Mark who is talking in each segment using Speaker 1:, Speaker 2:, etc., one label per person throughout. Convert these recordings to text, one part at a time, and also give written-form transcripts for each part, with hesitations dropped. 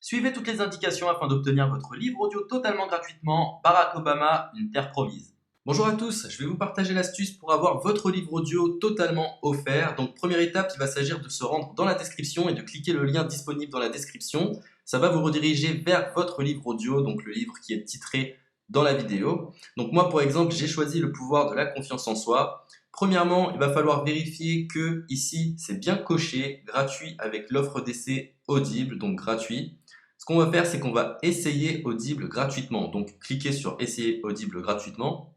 Speaker 1: Suivez toutes les indications afin d'obtenir votre livre audio totalement gratuitement. Barack Obama, une terre promise. Bonjour à tous, je vais vous partager l'astuce pour avoir votre livre audio totalement offert. Donc première étape, il va s'agir de se rendre dans la description et de cliquer le lien disponible dans la description. Ça va vous rediriger vers votre livre audio, donc le livre qui est titré dans la vidéo. Donc moi, par exemple, j'ai choisi le pouvoir de la confiance en soi. Premièrement, il va falloir vérifier que ici, c'est bien coché, gratuit avec l'offre d'essai Audible, donc gratuit. Ce qu'on va faire, c'est qu'on va essayer Audible gratuitement. Donc cliquez sur essayer Audible gratuitement.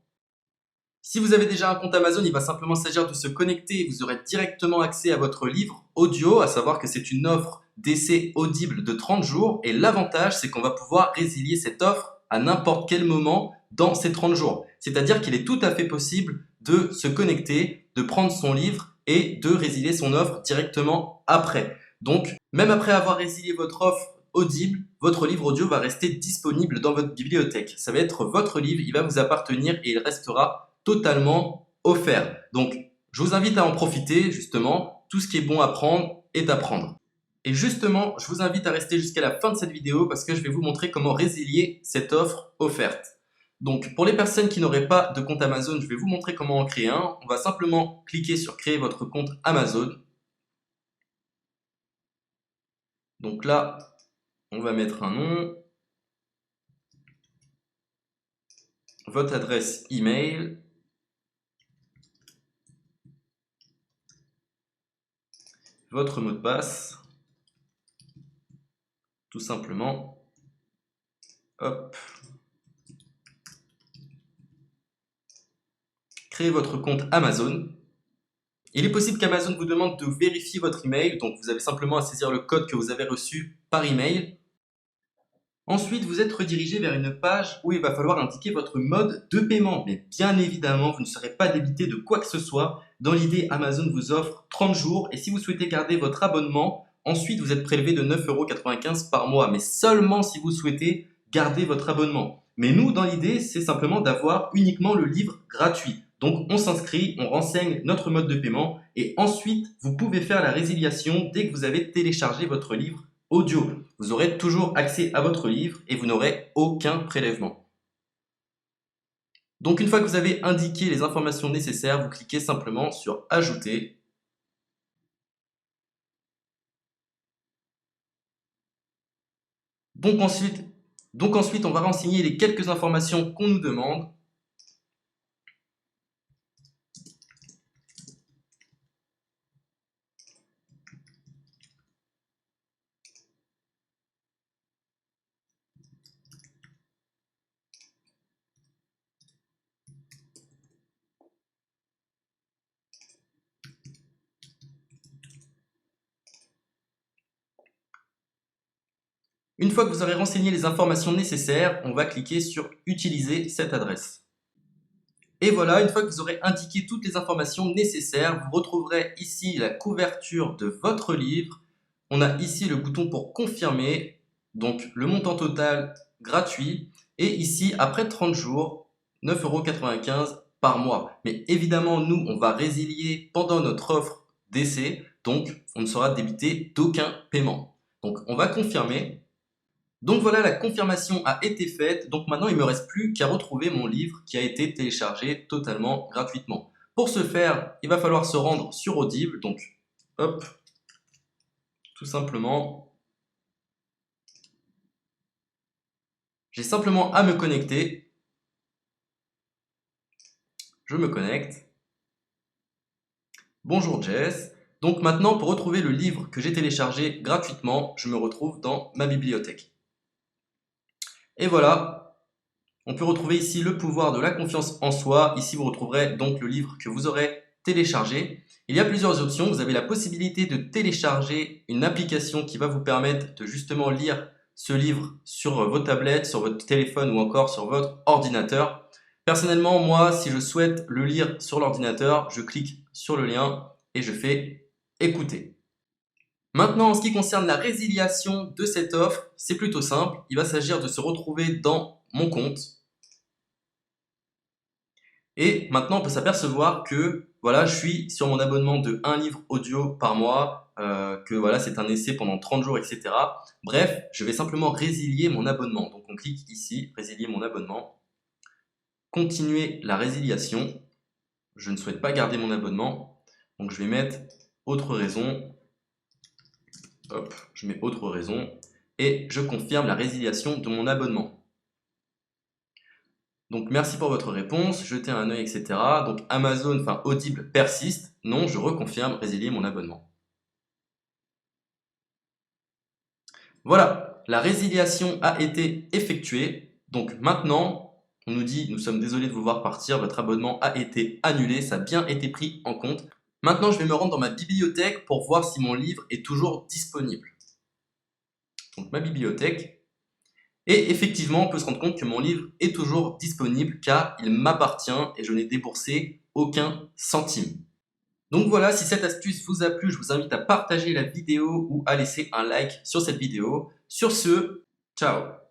Speaker 1: Si vous avez déjà un compte Amazon, il va simplement s'agir de se connecter et vous aurez directement accès à votre livre audio, à savoir que c'est une offre d'essai Audible de 30 jours. Et l'avantage, c'est qu'on va pouvoir résilier cette offre à n'importe quel moment dans ces 30 jours. C'est-à-dire qu'il est tout à fait possible de se connecter, de prendre son livre et de résilier son offre directement après. Donc, même après avoir résilié votre offre Audible, votre livre audio va rester disponible dans votre bibliothèque. Ça va être votre livre, il va vous appartenir et il restera totalement offert. Donc, je vous invite à en profiter, justement. Tout ce qui est bon à prendre est à prendre. Et justement, je vous invite à rester jusqu'à la fin de cette vidéo parce que je vais vous montrer comment résilier cette offre offerte. Donc, pour les personnes qui n'auraient pas de compte Amazon, je vais vous montrer comment en créer un. On va simplement cliquer sur créer votre compte Amazon. Donc là, on va mettre un nom, votre adresse email, votre mot de passe, tout simplement. Hop. Créez votre compte Amazon. Il est possible qu'Amazon vous demande de vérifier votre email, donc vous avez simplement à saisir le code que vous avez reçu par email. Ensuite, vous êtes redirigé vers une page où il va falloir indiquer votre mode de paiement. Mais bien évidemment, vous ne serez pas débité de quoi que ce soit. Dans l'idée, Amazon vous offre 30 jours et si vous souhaitez garder votre abonnement, ensuite vous êtes prélevé de 9,95 € par mois, mais seulement si vous souhaitez garder votre abonnement. Mais nous, dans l'idée, c'est simplement d'avoir uniquement le livre gratuit. Donc on s'inscrit, on renseigne notre mode de paiement et ensuite vous pouvez faire la résiliation dès que vous avez téléchargé votre livre audio. Vous aurez toujours accès à votre livre et vous n'aurez aucun prélèvement. Donc une fois que vous avez indiqué les informations nécessaires, vous cliquez simplement sur Ajouter. Donc ensuite, on va renseigner les quelques informations qu'on nous demande. Une fois que vous aurez renseigné les informations nécessaires, on va cliquer sur Utiliser cette adresse. Et voilà, une fois que vous aurez indiqué toutes les informations nécessaires, vous retrouverez ici la couverture de votre livre. On a ici le bouton pour confirmer, donc le montant total gratuit. Et ici, après 30 jours, 9,95 € par mois. Mais évidemment, nous, on va résilier pendant notre offre d'essai, donc on ne sera débité d'aucun paiement. Donc on va confirmer. Donc voilà, la confirmation a été faite, donc maintenant il ne me reste plus qu'à retrouver mon livre qui a été téléchargé totalement gratuitement. Pour ce faire, il va falloir se rendre sur Audible, donc hop, tout simplement. J'ai simplement à me connecter. Je me connecte. Bonjour Jess. Donc maintenant, pour retrouver le livre que j'ai téléchargé gratuitement, je me retrouve dans ma bibliothèque. Et voilà, on peut retrouver ici le pouvoir de la confiance en soi. Ici, vous retrouverez donc le livre que vous aurez téléchargé. Il y a plusieurs options. Vous avez la possibilité de télécharger une application qui va vous permettre de justement lire ce livre sur vos tablettes, sur votre téléphone ou encore sur votre ordinateur. Personnellement, moi, si je souhaite le lire sur l'ordinateur, je clique sur le lien et je fais écouter. Maintenant, en ce qui concerne la résiliation de cette offre, c'est plutôt simple. Il va s'agir de se retrouver dans mon compte. Et maintenant, on peut s'apercevoir que voilà, je suis sur mon abonnement de 1 livre audio par mois, que voilà, c'est un essai pendant 30 jours, etc. Bref, je vais simplement résilier mon abonnement. Donc on clique ici, résilier mon abonnement, continuer la résiliation. Je ne souhaite pas garder mon abonnement, donc je vais mettre autre raison. Hop, je mets autre raison et je confirme la résiliation de mon abonnement. Donc merci pour votre réponse, jetez un œil, etc. Donc Amazon, enfin Audible persiste. Non, je reconfirme, résilier mon abonnement. Voilà, la résiliation a été effectuée. Donc maintenant, on nous dit, nous sommes désolés de vous voir partir, votre abonnement a été annulé, ça a bien été pris en compte. Maintenant, je vais me rendre dans ma bibliothèque pour voir si mon livre est toujours disponible. Donc ma bibliothèque. Et effectivement, on peut se rendre compte que mon livre est toujours disponible car il m'appartient et je n'ai déboursé aucun centime. Donc voilà, si cette astuce vous a plu, je vous invite à partager la vidéo ou à laisser un like sur cette vidéo. Sur ce, ciao!